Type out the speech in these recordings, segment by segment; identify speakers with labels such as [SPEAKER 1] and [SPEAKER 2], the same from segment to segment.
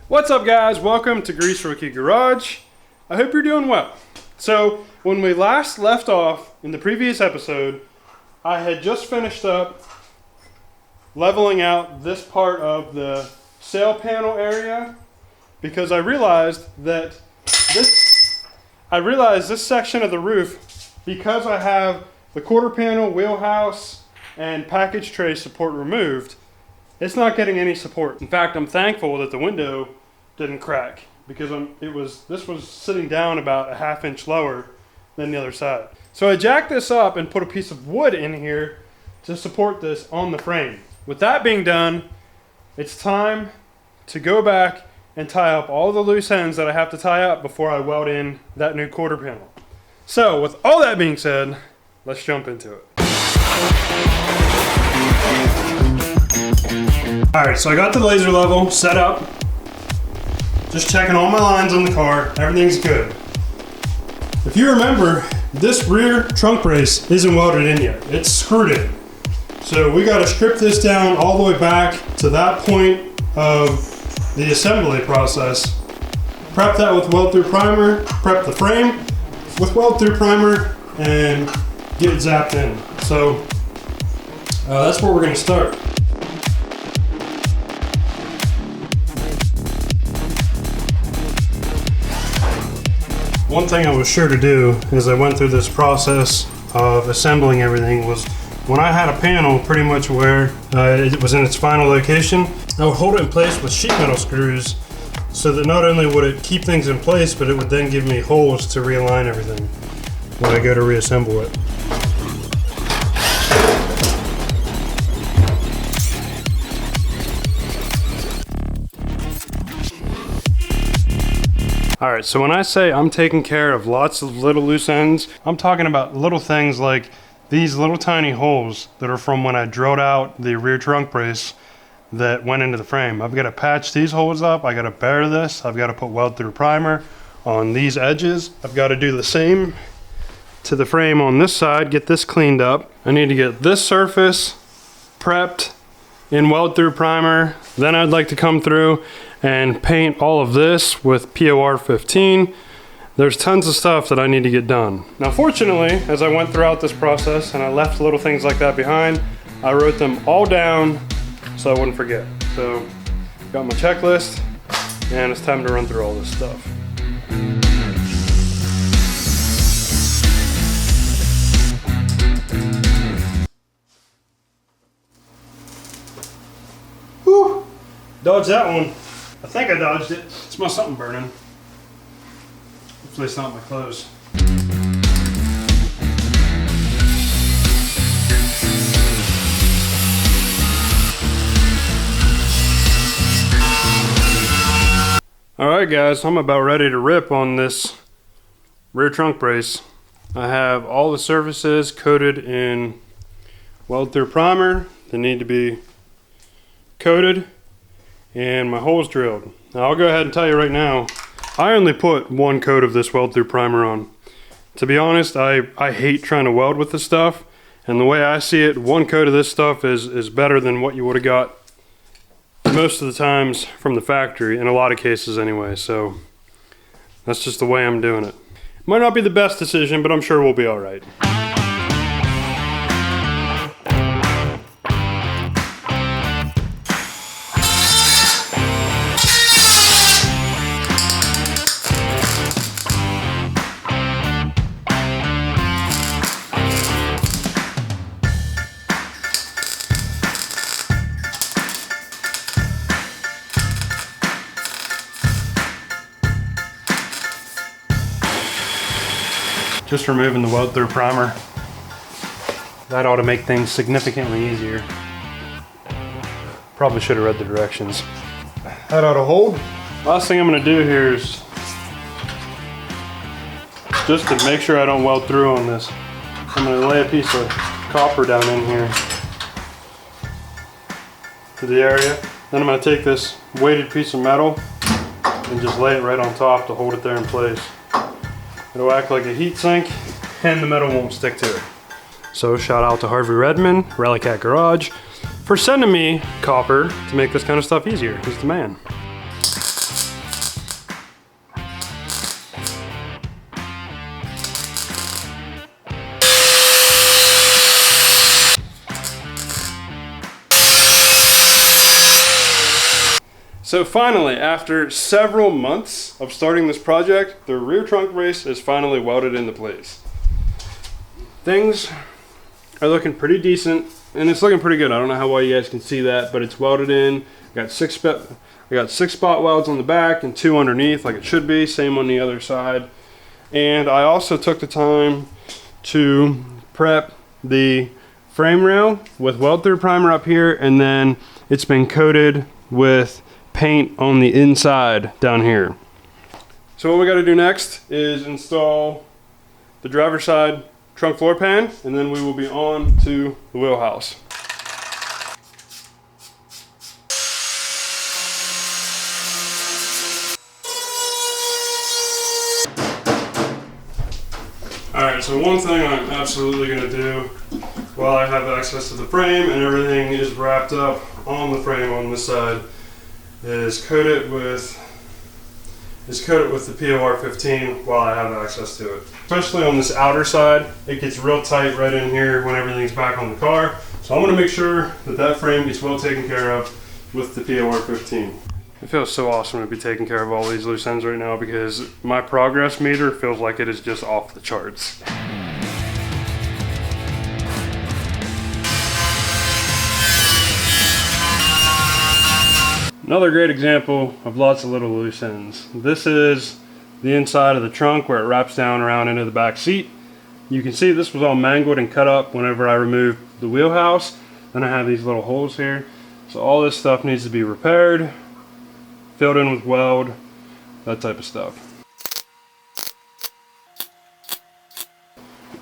[SPEAKER 1] What's up guys, welcome to Greaserookie Garage. I hope you're doing well. So when we last left off in the previous episode, I had just finished up leveling out this part of the sail panel area because I realized this section of the roof, because I have the quarter panel, wheelhouse, and package tray support removed, it's not getting any support. In fact, I'm thankful that the window didn't crack because this was sitting down about a ½ inch lower than the other side. So I jacked this up and put a piece of wood in here to support this on the frame. With that being done, it's time to go back and tie up all the loose ends that I have to tie up before I weld in that new quarter panel. So with all that being said, let's jump into it. Alright, so I got the laser level set up. Just checking all my lines on the car. Everything's good. If you remember, this rear trunk brace isn't welded in yet. It's screwed in. So we got to strip this down all the way back to that point of the assembly process. Prep that with weld-through primer. Prep the frame with weld-through primer and get it zapped in. So that's where we're going to start. One thing I was sure to do as I went through this process of assembling everything was when I had a panel pretty much where it was in its final location, I would hold it in place with sheet metal screws so that not only would it keep things in place, but it would then give me holes to realign everything when I go to reassemble it. Alright, so when I say I'm taking care of lots of little loose ends, I'm talking about little things like these little tiny holes that are from when I drilled out the rear trunk brace that went into the frame. I've got to patch these holes up, I got to bare this, I've got to put weld-through primer on these edges. I've got to do the same to the frame on this side, get this cleaned up. I need to get this surface prepped in weld-through primer. Then I'd like to come through and paint all of this with POR 15. There's tons of stuff that I need to get done. Now fortunately, as I went throughout this process and I left little things like that behind, I wrote them all down so I wouldn't forget. So got my checklist and it's time to run through all this stuff. Whew, dodged that one. I think I dodged it. Smells something burning. Hopefully it's not my clothes. Alright guys, I'm about ready to rip on this rear trunk brace. I have all the surfaces coated in weld-through primer. They need to be coated. And my holes drilled. Now I'll go ahead and tell you right now, I only put one coat of this weld-through primer on. To be honest, I hate trying to weld with this stuff, and the way I see it, one coat of this stuff is better than what you would have got most of the times from the factory, in a lot of cases anyway, so that's just the way I'm doing it. Might not be the best decision, but I'm sure we'll be alright. Just removing the weld-through primer. That ought to make things significantly easier. Probably should have read the directions. That ought to hold. Last thing I'm going to do here is just to make sure I don't weld through on this. I'm going to lay a piece of copper down in here to the area. Then I'm going to take this weighted piece of metal and just lay it right on top to hold it there in place. It'll act like a heat sink and the metal won't stick to it. So shout out to Harvey Redmond, Relicat Garage, for sending me copper to make this kind of stuff easier. He's the man. So finally, after several months of starting this project, the rear trunk brace is finally welded into place. Things are looking pretty decent, and it's looking pretty good. I don't know how well you guys can see that, but it's welded in. I got six spot welds on the back and 2 underneath, like it should be. Same on the other side. And I also took the time to prep the frame rail with weld through primer up here, and then it's been coated with paint on the inside down here. So what we got to do next is install the driver's side trunk floor pan, and then we will be on to the wheelhouse. Alright, so one thing I'm absolutely going to do while I have access to the frame and everything is wrapped up on the frame on this side is coat it with the POR 15 while I have access to it. Especially on this outer side, it gets real tight right in here when everything's back on the car. So I'm going to make sure that that frame gets well taken care of with the POR 15. It feels so awesome to be taking care of all these loose ends right now because my progress meter feels like it is just off the charts. Another great example of lots of little loose ends. This is the inside of the trunk where it wraps down around into the back seat. You can see this was all mangled and cut up whenever I removed the wheelhouse. Then I have these little holes here. So all this stuff needs to be repaired, filled in with weld, that type of stuff.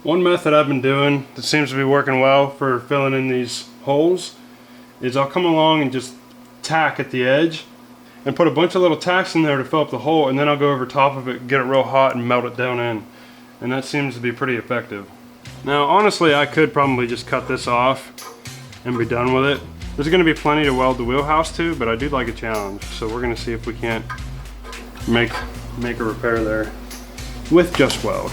[SPEAKER 1] One method I've been doing that seems to be working well for filling in these holes is I'll come along and just tack at the edge and put a bunch of little tacks in there to fill up the hole, and then I'll go over top of it, get it real hot and melt it down in, and that seems to be pretty effective. Now honestly, I could probably just cut this off and be done with it. There's going to be plenty to weld the wheelhouse to, but I do like a challenge, so we're going to see if we can't make a repair there with just weld.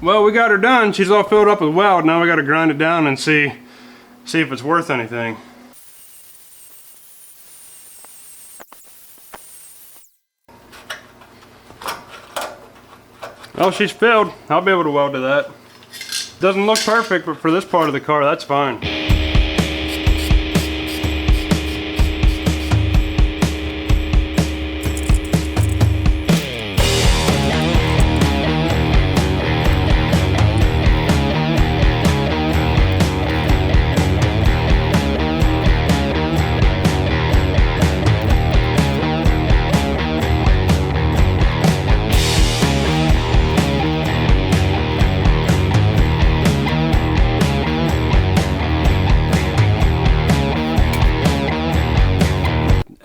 [SPEAKER 1] Well, we got her done. She's all filled up with weld. Now we got to grind it down and see if it's worth anything. Well, she's filled. I'll be able to weld to that. Doesn't look perfect, but for this part of the car, that's fine.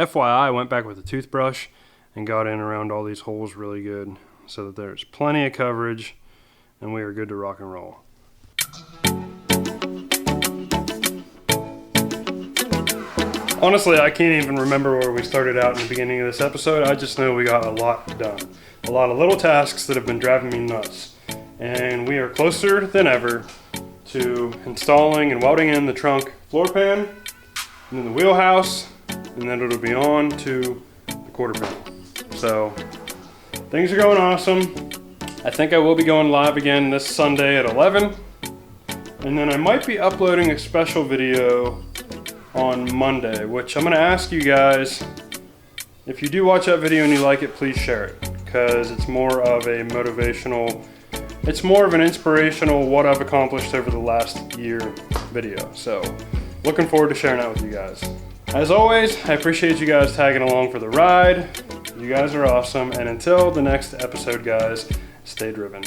[SPEAKER 1] FYI, I went back with a toothbrush and got in around all these holes really good so that there's plenty of coverage and we are good to rock and roll. Honestly, I can't even remember where we started out in the beginning of this episode. I just know we got a lot done. A lot of little tasks that have been driving me nuts. And we are closer than ever to installing and welding in the trunk floor pan and then the wheelhouse, and then it'll be on to the quarter panel. So things are going awesome. I think I will be going live again this Sunday at 11, and then I might be uploading a special video on Monday, which I'm going to ask you guys, if you do watch that video and you like it, please share it, because it's more of a motivational, it's more of an inspirational what I've accomplished over the last year video. So looking forward to sharing that with you guys. As always, I appreciate you guys tagging along for the ride. You guys are awesome, and until the next episode, guys, stay driven.